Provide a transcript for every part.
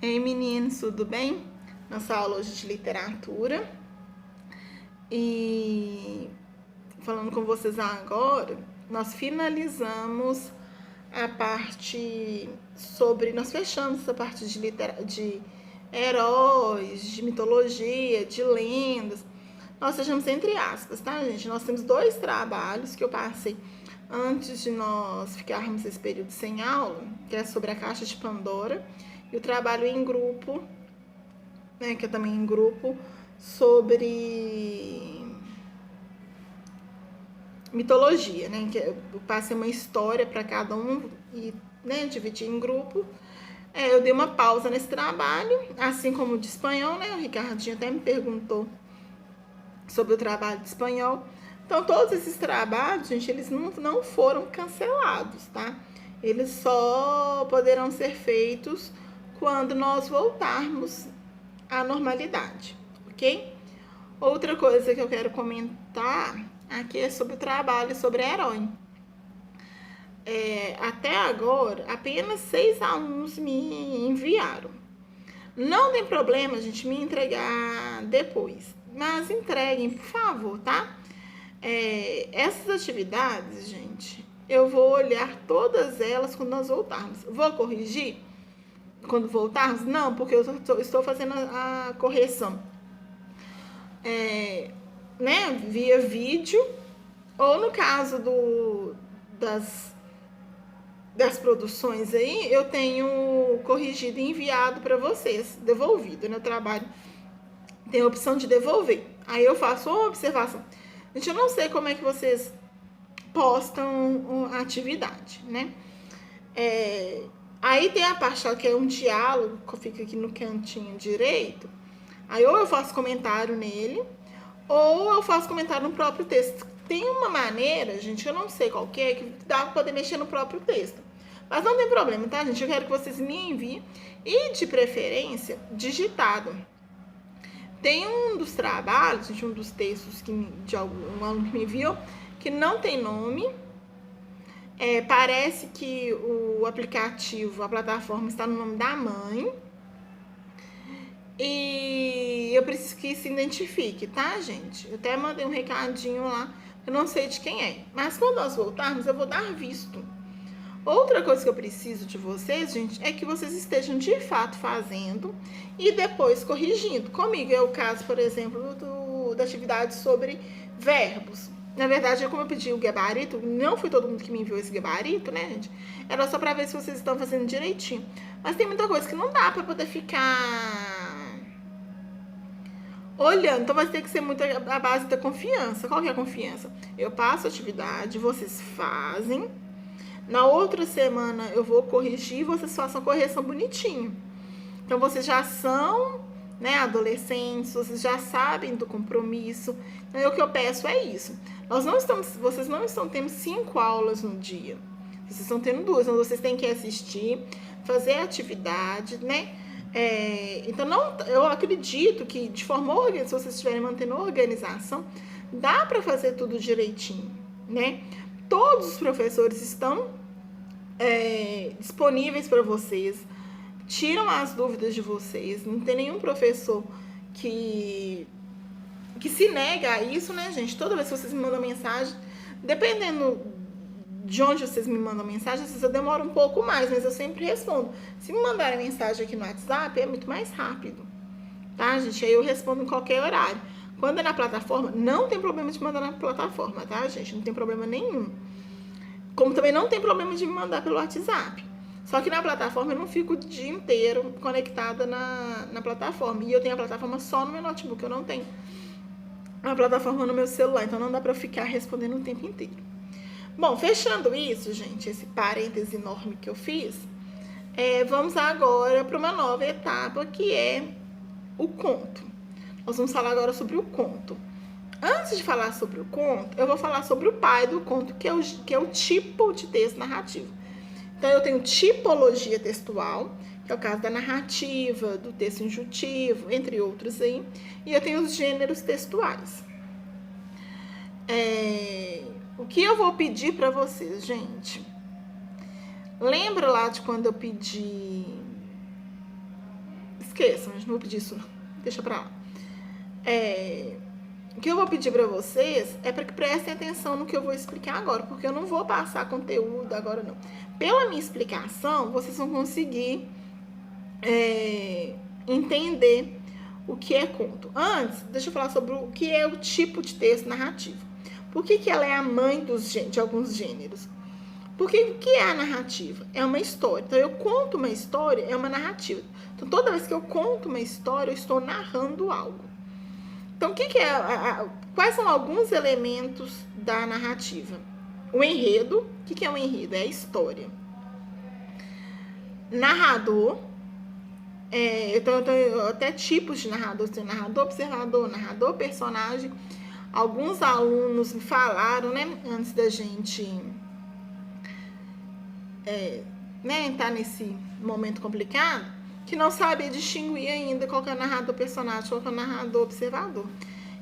Ei, meninos, tudo bem? Nossa aula hoje de literatura. E falando com vocês agora, nós finalizamos a parte sobre. Nós fechamos essa parte de heróis, de mitologia, de lendas. Nós fechamos entre aspas, tá, gente? Nós temos 2 trabalhos que eu passei antes de nós ficarmos esse período sem aula, que é sobre a Caixa de Pandora, e o trabalho em grupo, né, que é também em grupo, sobre mitologia, né, que eu passei uma história para cada um e, né, dividi em grupo. Eu dei uma pausa nesse trabalho, assim como o de espanhol, né, o Ricardinho até me perguntou sobre o trabalho de espanhol. Então, todos esses trabalhos, gente, eles não foram cancelados, tá? Eles só poderão ser feitos quando nós voltarmos à normalidade, ok? Outra coisa que eu quero comentar aqui é sobre o trabalho sobre herói. Até agora, apenas 6 alunos me enviaram. Não tem problema a gente me entregar depois, mas entreguem, por favor, tá? Essas atividades, gente, eu vou olhar todas elas quando nós voltarmos. Vou corrigir quando voltarmos? Não, porque eu estou fazendo a correção né, via vídeo, ou no caso das produções aí, eu tenho corrigido e enviado para vocês, devolvido, né? O trabalho tem a opção de devolver. Aí eu faço uma observação. Gente, eu não sei como é que vocês postam a atividade, né? Aí tem a parte que é um diálogo, que fica aqui no cantinho direito. Aí ou eu faço comentário nele, ou eu faço comentário no próprio texto. Tem uma maneira, gente, eu não sei qual que dá pra poder mexer no próprio texto. Mas não tem problema, tá, gente? Eu quero que vocês me enviem, e de preferência, digitado. Tem um dos trabalhos, gente, um dos textos de um aluno que me enviou, que não tem nome. Parece que o aplicativo, a plataforma está no nome da mãe. E eu preciso que se identifique, tá, gente? Eu até mandei um recadinho lá, eu não sei de quem é. Mas quando nós voltarmos, eu vou dar visto. Outra coisa que eu preciso de vocês, gente, é que vocês estejam de fato fazendo e depois corrigindo. Comigo é o caso, por exemplo, da atividade sobre verbos. Na verdade, como eu pedi o gabarito, não foi todo mundo que me enviou esse gabarito, né, gente? Era só pra ver se vocês estão fazendo direitinho. Mas tem muita coisa que não dá pra poder ficar olhando, então vai ter que ser muito a base da confiança. Qual que é a confiança? Eu passo a atividade, vocês fazem. Na outra semana eu vou corrigir e vocês façam a correção bonitinho. Então vocês já são, né, adolescentes, vocês já sabem do compromisso. Então o que eu peço é isso. Vocês não estão tendo 5 aulas no dia. Vocês estão tendo 2, então vocês têm que assistir, fazer a atividade, né? Então eu acredito que de forma organizada, se vocês estiverem mantendo organização, dá para fazer tudo direitinho, né? Todos os professores estão disponíveis para vocês, tiram as dúvidas de vocês, não tem nenhum professor que se nega a isso, né, gente? Toda vez que vocês me mandam mensagem, dependendo de onde vocês me mandam mensagem, às vezes eu demoro um pouco mais, mas eu sempre respondo. Se me mandarem mensagem aqui no WhatsApp, é muito mais rápido, tá, gente? Aí eu respondo em qualquer horário. Quando é na plataforma, não tem problema de mandar na plataforma, tá, gente? Não tem problema nenhum. Como também não tem problema de me mandar pelo WhatsApp. Só que na plataforma eu não fico o dia inteiro conectada na plataforma. E eu tenho a plataforma só no meu notebook, eu não tenho a plataforma no meu celular, então não dá pra ficar respondendo o tempo inteiro. Bom, fechando isso, gente, esse parêntese enorme que eu fiz, vamos agora para uma nova etapa, que é o conto. Nós vamos falar agora sobre o conto. Antes de falar sobre o conto, eu vou falar sobre o pai do conto, que é o tipo de texto narrativo. Então, eu tenho tipologia textual, que é o caso da narrativa, do texto injuntivo, entre outros aí. E eu tenho os gêneros textuais. O que eu vou pedir para vocês, gente? Lembra lá de quando eu pedi esqueçam, gente, não vou pedir isso não. Deixa pra lá. O que eu vou pedir pra vocês é para que prestem atenção no que eu vou explicar agora, porque eu não vou passar conteúdo agora não. Pela minha explicação, vocês vão conseguir entender o que é conto. Antes, deixa eu falar sobre o que é o tipo de texto narrativo. Por que ela é a mãe de alguns gêneros? Porque o que é a narrativa? É uma história. Então, eu conto uma história, é uma narrativa. Então, toda vez que eu conto uma história, eu estou narrando algo. Então, quais são alguns elementos da narrativa? O enredo. O que é o enredo? É a história. Narrador. Então, eu tenho até tipos de narrador. Tem narrador, observador, narrador, personagem. Alguns alunos me falaram, né, antes da gente entrar nesse momento complicado, que não sabia distinguir ainda qual que é o narrador personagem, qual que é o narrador observador.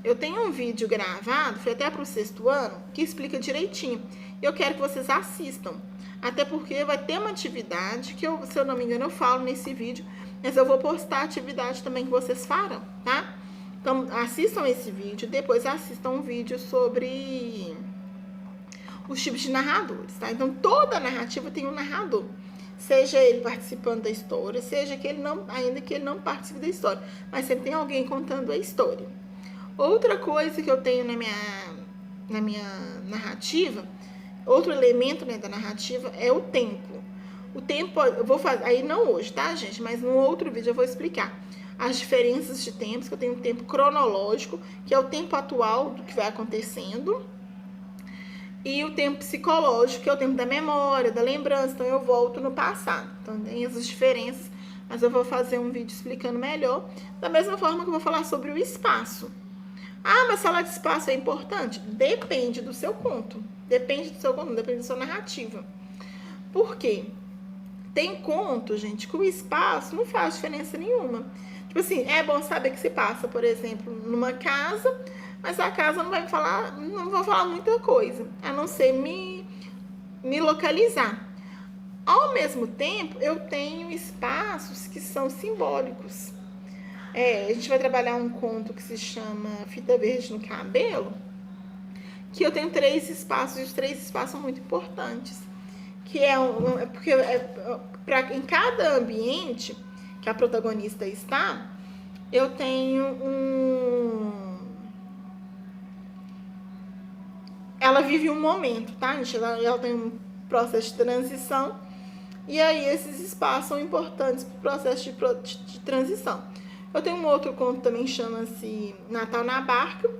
Eu tenho um vídeo gravado, foi até para o 6º ano, que explica direitinho. Eu quero que vocês assistam, até porque vai ter uma atividade que, se eu não me engano, eu falo nesse vídeo, mas eu vou postar a atividade também que vocês farão, tá? Então, assistam esse vídeo, depois assistam um vídeo sobre os tipos de narradores, tá? Então, toda narrativa tem um narrador. Seja ele participando da história, seja que ainda que ele não participe da história, mas sempre tem alguém contando a história. Outra coisa que eu tenho na minha narrativa, outro elemento, né, da narrativa é o tempo. O tempo, eu vou fazer, aí não hoje, tá, gente? Mas num outro vídeo eu vou explicar as diferenças de tempos, que eu tenho um tempo cronológico, que é o tempo atual do que vai acontecendo, e o tempo psicológico, que é o tempo da memória, da lembrança. Então, eu volto no passado. Então, tem essas diferenças, mas eu vou fazer um vídeo explicando melhor. Da mesma forma que eu vou falar sobre o espaço. Ah, mas falar de espaço é importante? Depende do seu conto. Depende do seu conto, depende da sua narrativa. Por quê? Tem conto, gente, que o espaço não faz diferença nenhuma. Tipo assim, é bom saber que se passa, por exemplo, numa casa, mas a casa não vou falar muita coisa, a não ser me localizar. Ao mesmo tempo, eu tenho espaços que são simbólicos. A gente vai trabalhar um conto que se chama Fita Verde no Cabelo, que eu tenho 3 espaços, e os 3 espaços são muito importantes. Que porque em cada ambiente que a protagonista está, eu tenho ela vive um momento, tá, gente? Ela tem um processo de transição, e aí esses espaços são importantes para o processo de transição. Eu tenho um outro conto também, chama-se Natal na Barca,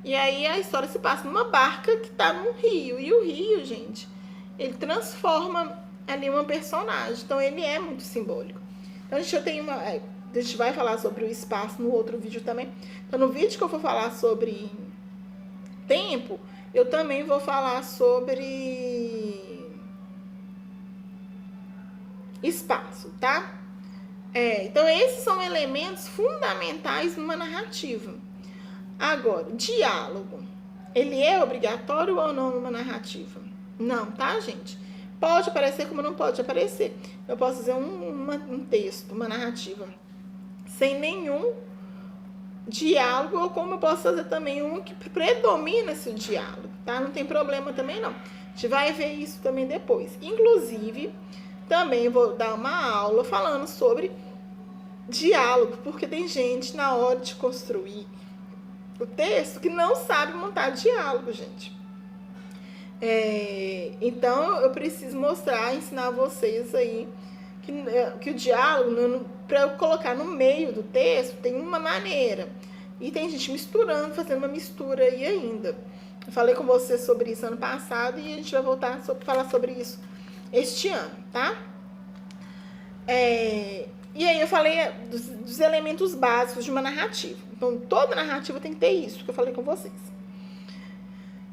e aí a história se passa numa barca que está num rio, e o rio, gente, ele transforma ali uma personagem, então ele é muito simbólico. Então, a gente vai falar sobre o espaço no outro vídeo também. Então, no vídeo que eu for falar sobre tempo, eu também vou falar sobre espaço, tá? Então, esses são elementos fundamentais numa narrativa. Agora, diálogo. Ele é obrigatório ou não numa narrativa? Não, tá, gente? Pode aparecer como não pode aparecer. Eu posso fazer um texto, uma narrativa, sem nenhum diálogo, ou como eu posso fazer também um que predomina esse diálogo, tá? Não tem problema também, não. A gente vai ver isso também depois. Inclusive, também vou dar uma aula falando sobre diálogo, porque tem gente, na hora de construir o texto, que não sabe montar diálogo, gente. Então, eu preciso ensinar vocês aí que o diálogo, para eu colocar no meio do texto, tem uma maneira. E tem gente misturando, fazendo uma mistura aí ainda. Eu falei com vocês sobre isso ano passado, e a gente vai voltar a falar sobre isso este ano, tá? E aí eu falei dos elementos básicos de uma narrativa. Então, toda narrativa tem que ter isso que eu falei com vocês.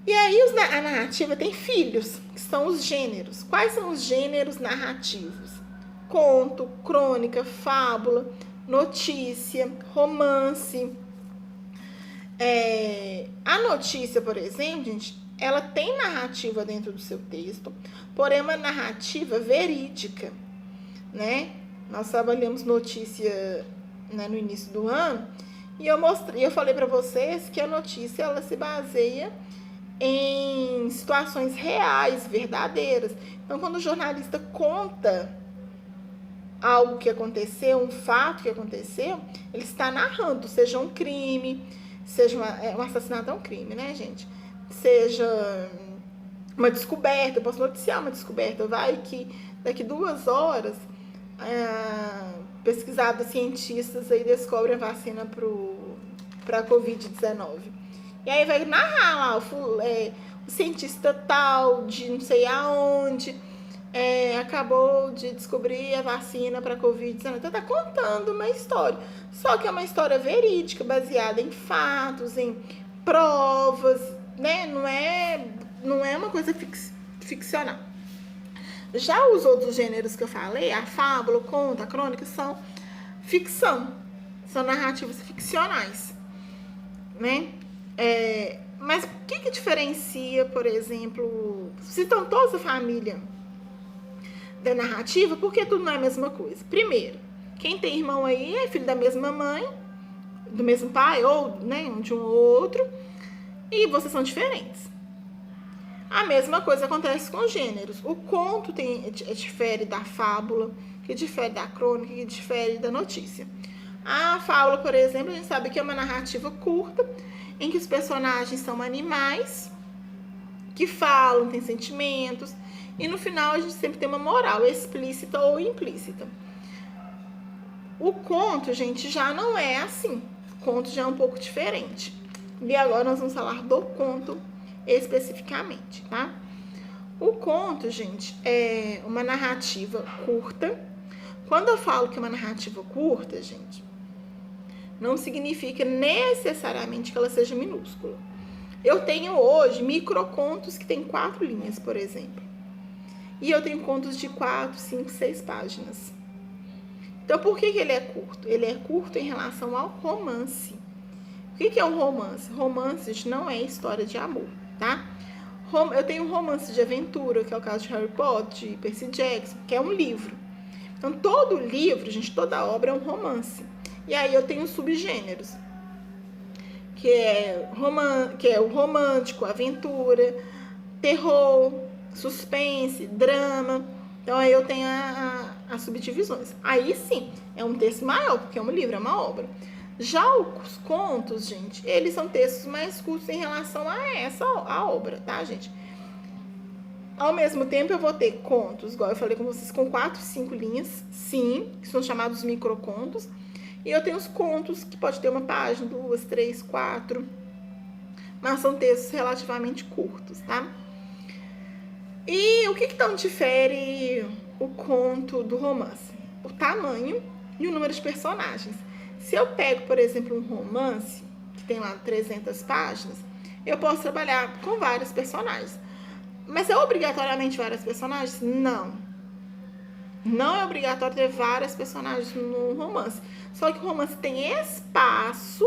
E aí a narrativa tem filhos, que são os gêneros. Quais são os gêneros narrativos? Conto, crônica, fábula, notícia, romance. A notícia, por exemplo, gente, ela tem narrativa dentro do seu texto, porém é uma narrativa verídica, né? Nós trabalhamos notícia né, no início do ano, e eu falei para vocês que a notícia ela se baseia em situações reais, verdadeiras. Então, quando o jornalista conta algo que aconteceu, um fato que aconteceu, ele está narrando, seja um crime, seja um assassinato é um crime, né, gente? Seja uma descoberta, eu posso noticiar uma descoberta, vai que daqui 2 horas pesquisados cientistas aí descobrem a vacina para a Covid-19. E aí vai narrar lá o cientista tal, de não sei aonde, acabou de descobrir a vacina para a Covid-19. Então tá contando uma história. Só que é uma história verídica, baseada em fatos, em provas, né? Não é uma coisa ficcional. Já os outros gêneros que eu falei, a fábula, o conto, a crônica, são ficção. São narrativas ficcionais, né? Mas o que diferencia, por exemplo, se estão todos a família da narrativa, porque tudo não é a mesma coisa? Primeiro, quem tem irmão aí é filho da mesma mãe, do mesmo pai, ou né, de um ou outro, e vocês são diferentes. A mesma coisa acontece com os gêneros. O conto difere da fábula, que difere da crônica, que difere da notícia. A fábula, por exemplo, a gente sabe que é uma narrativa curta, em que os personagens são animais, que falam, têm sentimentos, e no final a gente sempre tem uma moral, explícita ou implícita. O conto, gente, já não é assim. O conto já é um pouco diferente. E agora nós vamos falar do conto especificamente, tá? O conto, gente, é uma narrativa curta. Quando eu falo que é uma narrativa curta, gente, não significa necessariamente que ela seja minúscula. Eu tenho hoje microcontos que tem 4 linhas, por exemplo. E eu tenho contos de 4, 5, 6 páginas. Então, por que ele é curto? Ele é curto em relação ao romance. O que é um romance? Romance, gente, não é história de amor, tá? Eu tenho um romance de aventura, que é o caso de Harry Potter, de Percy Jackson, que é um livro. Então, todo livro, gente, toda obra é um romance. E aí eu tenho subgêneros, que é o romântico, aventura, terror, suspense, drama. Então, aí eu tenho as subdivisões. Aí, sim, é um texto maior, porque é um livro, é uma obra. Já os contos, gente, eles são textos mais curtos em relação a obra, tá, gente? Ao mesmo tempo, eu vou ter contos, igual eu falei com vocês, com 4, 5 linhas, sim, que são chamados microcontos. E eu tenho os contos que pode ter uma página, 2, 3, 4, mas são textos relativamente curtos, tá? E o que então difere o conto do romance? O tamanho e o número de personagens. Se eu pego, por exemplo, um romance, que tem lá 300 páginas, eu posso trabalhar com vários personagens. Mas é obrigatoriamente vários personagens? Não. Não é obrigatório ter vários personagens no romance. Só que o romance tem espaço,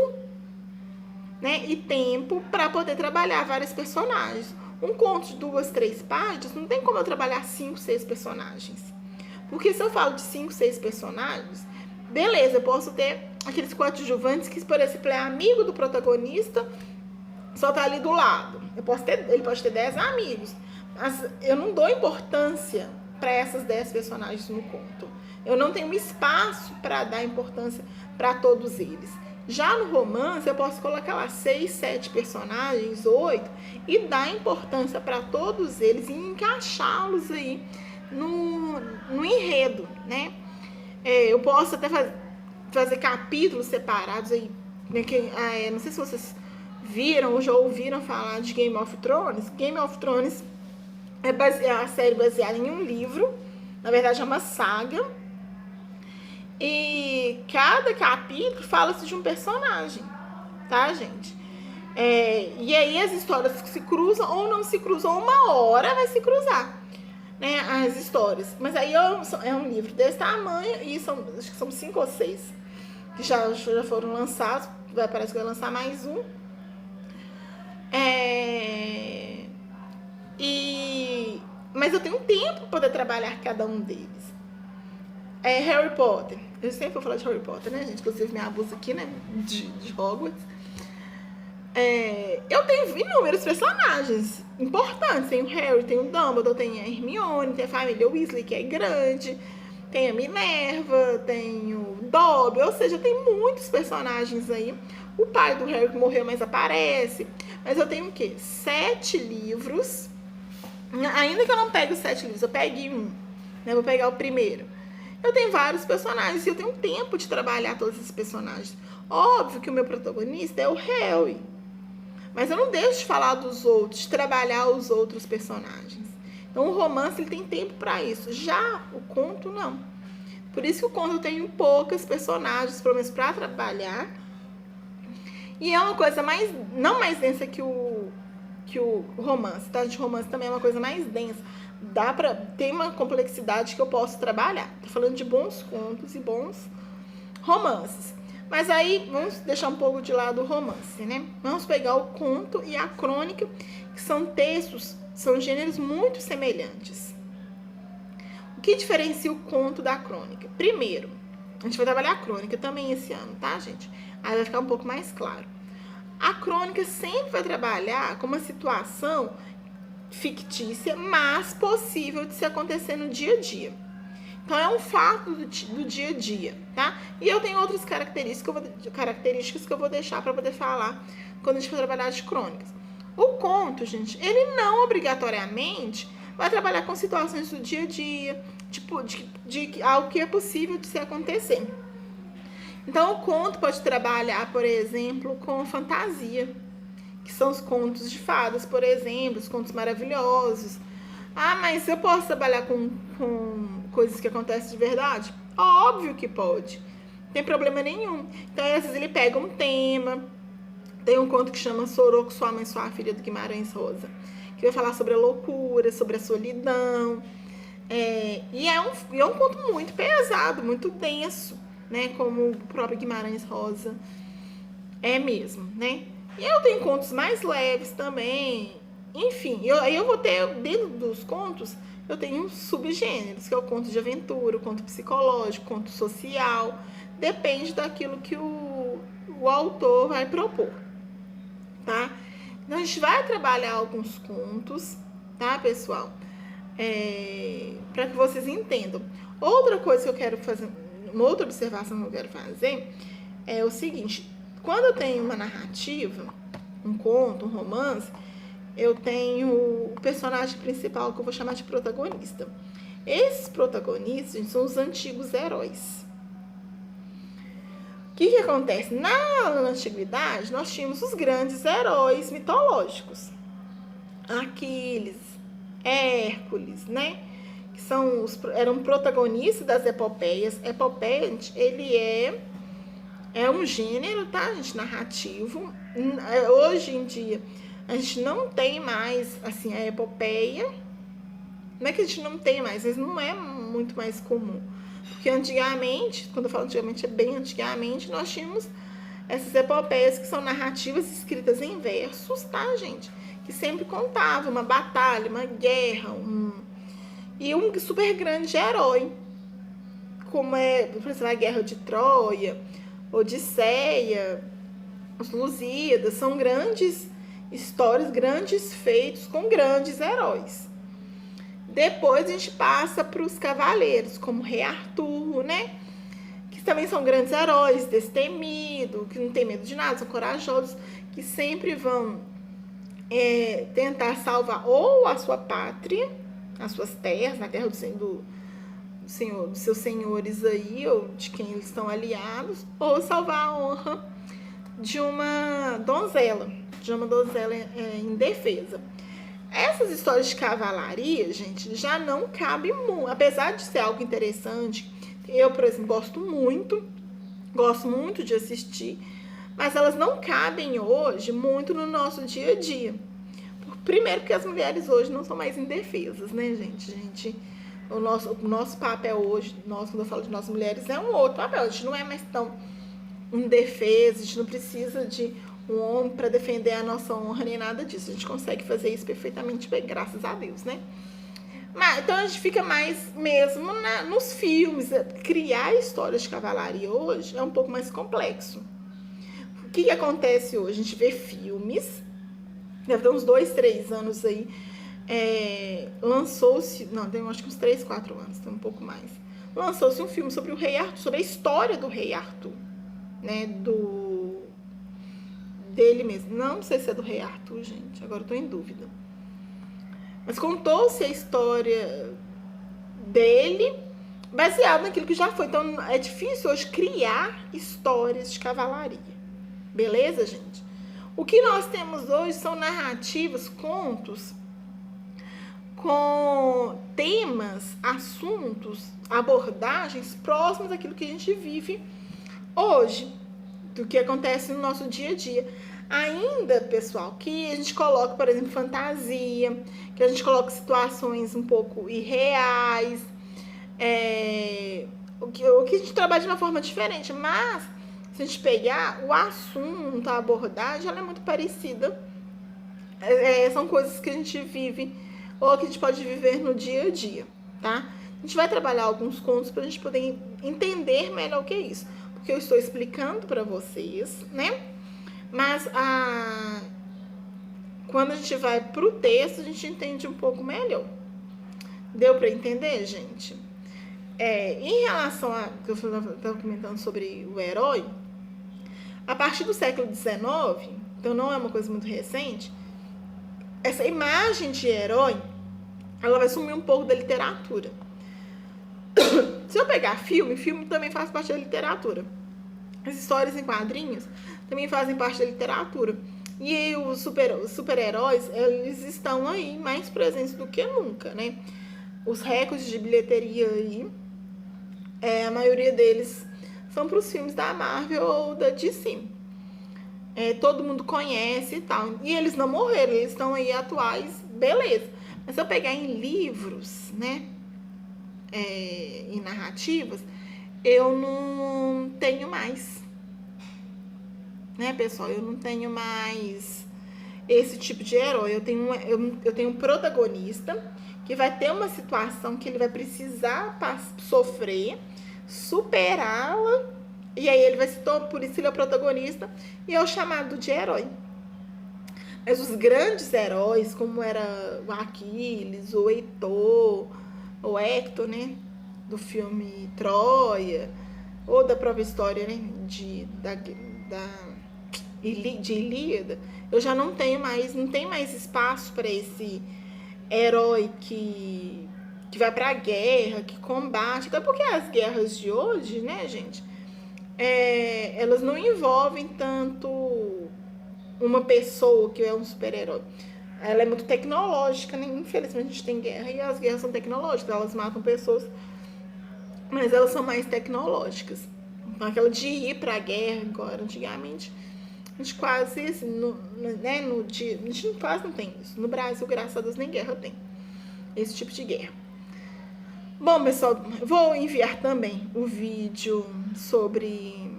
né, e tempo para poder trabalhar vários personagens. Um conto de 2, 3 páginas, não tem como eu trabalhar 5, 6 personagens. Porque se eu falo de 5, 6 personagens, beleza, eu posso ter aqueles coadjuvantes que, por exemplo, é amigo do protagonista, só tá ali do lado. Ele pode ter 10 amigos, mas eu não dou importância para essas 10 personagens no conto. Eu não tenho espaço para dar importância para todos eles. Já no romance, eu posso colocar lá 6, 7 personagens, 8, e dar importância para todos eles e encaixá-los aí no enredo, né? Eu posso até fazer capítulos separados aí, né? Não sei se vocês viram ou já ouviram falar de Game of Thrones. Game of Thrones é a série baseada em um livro, na verdade é uma saga, e cada capítulo fala-se de um personagem, tá, gente? E aí as histórias se cruzam ou não se cruzam, uma hora vai se cruzar, né, as histórias. Mas aí é um livro desse tamanho, e acho que são 5 ou 6 que já foram lançados, parece que vai lançar mais um. Mas eu tenho tempo para poder trabalhar cada um deles. Harry Potter, Eu sempre vou falar de Harry Potter, né, gente? Inclusive minha blusa aqui, né, de Hogwarts. Eu tenho inúmeros personagens importantes. Tem o Harry, tem o Dumbledore, tem a Hermione, tem a família Weasley, que é grande. Tem a Minerva, tem o Dobby, ou seja, tem muitos personagens aí. O pai do Harry que morreu, mas aparece. Mas eu tenho o quê? 7 livros. Ainda que eu não pegue os 7 livros, eu pegue um, né? Vou pegar o primeiro. Eu tenho vários personagens e eu tenho tempo de trabalhar todos esses personagens. Óbvio que o meu protagonista é o Harry. Mas eu não deixo de falar dos outros, de trabalhar os outros personagens. Então, o romance ele tem tempo para isso. Já o conto, não. Por isso que o conto eu tenho poucas personagens, pelo menos para trabalhar. E é uma coisa não mais densa que o romance, tá? De romance também é uma coisa mais densa. Tem uma complexidade que eu posso trabalhar. Tô falando de bons contos e bons romances. Mas aí, vamos deixar um pouco de lado o romance, né? Vamos pegar o conto e a crônica, que são textos, são gêneros muito semelhantes. O que diferencia o conto da crônica? Primeiro, a gente vai trabalhar a crônica também esse ano, tá, gente? Aí vai ficar um pouco mais claro. A crônica sempre vai trabalhar com uma situação fictícia, mas possível de se acontecer no dia a dia. Então, é um fato do dia a dia, tá? E eu tenho outras características que eu vou deixar para poder falar quando a gente for trabalhar de crônicas. O conto, gente, ele não obrigatoriamente vai trabalhar com situações do dia a dia, tipo, de algo que é possível de se acontecer. Então, o conto pode trabalhar, por exemplo, com fantasia, que são os contos de fadas, por exemplo, os contos maravilhosos. Ah, mas eu posso trabalhar com coisas que acontecem de verdade? Óbvio que pode. Não tem problema nenhum. Então, às vezes, ele pega um tema. Tem um conto que chama Soroko, Sua Mãe, Sua Filha, do Guimarães Rosa, que vai falar sobre a loucura, sobre a solidão. E é um conto muito pesado, muito denso, né? Como o próprio Guimarães Rosa é mesmo, né? E eu tenho contos mais leves também. Enfim, aí eu vou ter, dentro dos contos, eu tenho subgêneros, que é o conto de aventura, o conto psicológico, o conto social. Depende daquilo que o autor vai propor, tá? Então, a gente vai trabalhar alguns contos, tá, pessoal? Para que vocês entendam. Outra coisa que eu quero fazer, uma outra observação que eu quero fazer é o seguinte: quando eu tenho uma narrativa, um conto, um romance, eu tenho o personagem principal, que eu vou chamar de protagonista. Esses protagonistas são os antigos heróis. O que acontece? Na antiguidade, nós tínhamos os grandes heróis mitológicos. Aquiles, Hércules, né? Que eram protagonistas das epopeias. Epopeia, gente, ele é um gênero, tá, gente? Narrativo. Hoje em dia, a gente não tem mais, assim, a epopeia. Não é que a gente não tem mais, mas não é muito mais comum. Porque antigamente, quando eu falo antigamente, é bem antigamente, nós tínhamos essas epopeias que são narrativas escritas em versos, tá, gente? Que sempre contavam uma batalha, uma guerra, e um super grande herói. Como por exemplo, a Guerra de Troia, Odisseia, os Lusíadas, são grandes histórias, grandes feitos com grandes heróis. Depois a gente passa para os cavaleiros, como Rei Arthur, né? Que também são grandes heróis, destemidos, que não tem medo de nada, são corajosos, que sempre vão tentar salvar ou a sua pátria, as suas terras, na terra dos seus senhores aí, ou de quem eles estão aliados, ou salvar a honra de uma donzela indefesa. Essas histórias de cavalaria, gente, já não cabem muito. Apesar de ser algo interessante, eu, por exemplo, gosto muito de assistir, mas elas não cabem hoje muito no nosso dia a dia. Primeiro porque as mulheres hoje não são mais indefesas, né, gente? O nosso papel hoje, quando eu falo de nós mulheres, é um outro papel. A gente não é mais tão indefesa, a gente não precisa de um homem para defender a nossa honra nem nada disso. A gente consegue fazer isso perfeitamente bem, graças a Deus, né? Mas, então a gente fica mais mesmo nos filmes. Criar histórias de cavalaria hoje é um pouco mais complexo. O que acontece hoje? A gente vê filmes, deve ter uns 2, 3 anos aí, lançou-se, não, tem acho que uns 3, 4 anos, tem um pouco mais. Lançou-se um filme sobre o Rei Arthur, sobre a história do Rei Arthur, né, dele mesmo. Não sei se é do Rei Arthur, gente, agora eu tô em dúvida. Mas contou-se a história dele baseado naquilo que já foi. Então é difícil hoje criar histórias de cavalaria. Beleza, gente? O que nós temos hoje são narrativas, contos com temas, assuntos, abordagens próximas daquilo que a gente vive hoje, do que acontece no nosso dia a dia. Ainda, pessoal, que a gente coloca, por exemplo, fantasia, que a gente coloca situações um pouco irreais, o que a gente trabalha de uma forma diferente, mas se a gente pegar o assunto, a abordagem, ela é muito parecida. São coisas que a gente vive ou que a gente pode viver no dia a dia, tá? A gente vai trabalhar alguns contos para a gente poder entender melhor o que é isso, porque eu estou explicando para vocês, né? Mas quando a gente vai pro texto, a gente entende um pouco melhor. Deu para entender, gente? Em relação a que eu estava comentando sobre o herói, a partir do século XIX, então não é uma coisa muito recente, essa imagem de herói, ela vai sumir um pouco da literatura. Se eu pegar filme também faz parte da literatura. As histórias em quadrinhos também fazem parte da literatura. E os super-heróis, eles estão aí mais presentes do que nunca, né? Os recordes de bilheteria aí, a maioria deles são para os filmes da Marvel ou da DC. Todo mundo conhece e tal. E eles não morreram, eles estão aí atuais, beleza. Mas se eu pegar em livros, né, em narrativas, eu não tenho mais. Né, pessoal? Eu não tenho mais esse tipo de herói. Eu tenho um protagonista que vai ter uma situação que ele vai precisar sofrer, superá-la, e aí ele vai se tornar, por isso ele é o protagonista, e é o chamado de herói. Mas os grandes heróis, como era o Aquiles, o Heitor, o Hector, né, do filme Troia, ou da própria história, né, de Ilíada, eu já não tem mais espaço para esse herói que vai pra guerra, que combate, até porque as guerras de hoje, né, gente, elas não envolvem tanto uma pessoa que é um super-herói. Ela é muito tecnológica, né? Infelizmente a gente tem guerra e as guerras são tecnológicas, elas matam pessoas, mas elas são mais tecnológicas. Então aquela de ir pra guerra agora, antigamente, a gente quase, assim, a gente quase não tem isso. No Brasil, graças a Deus, nem guerra tem esse tipo de guerra. Bom, pessoal, vou enviar também o vídeo sobre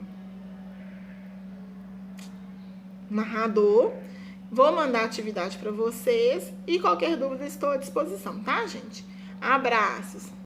narrador. Vou mandar a atividade para vocês e qualquer dúvida estou à disposição, tá, gente? Abraços!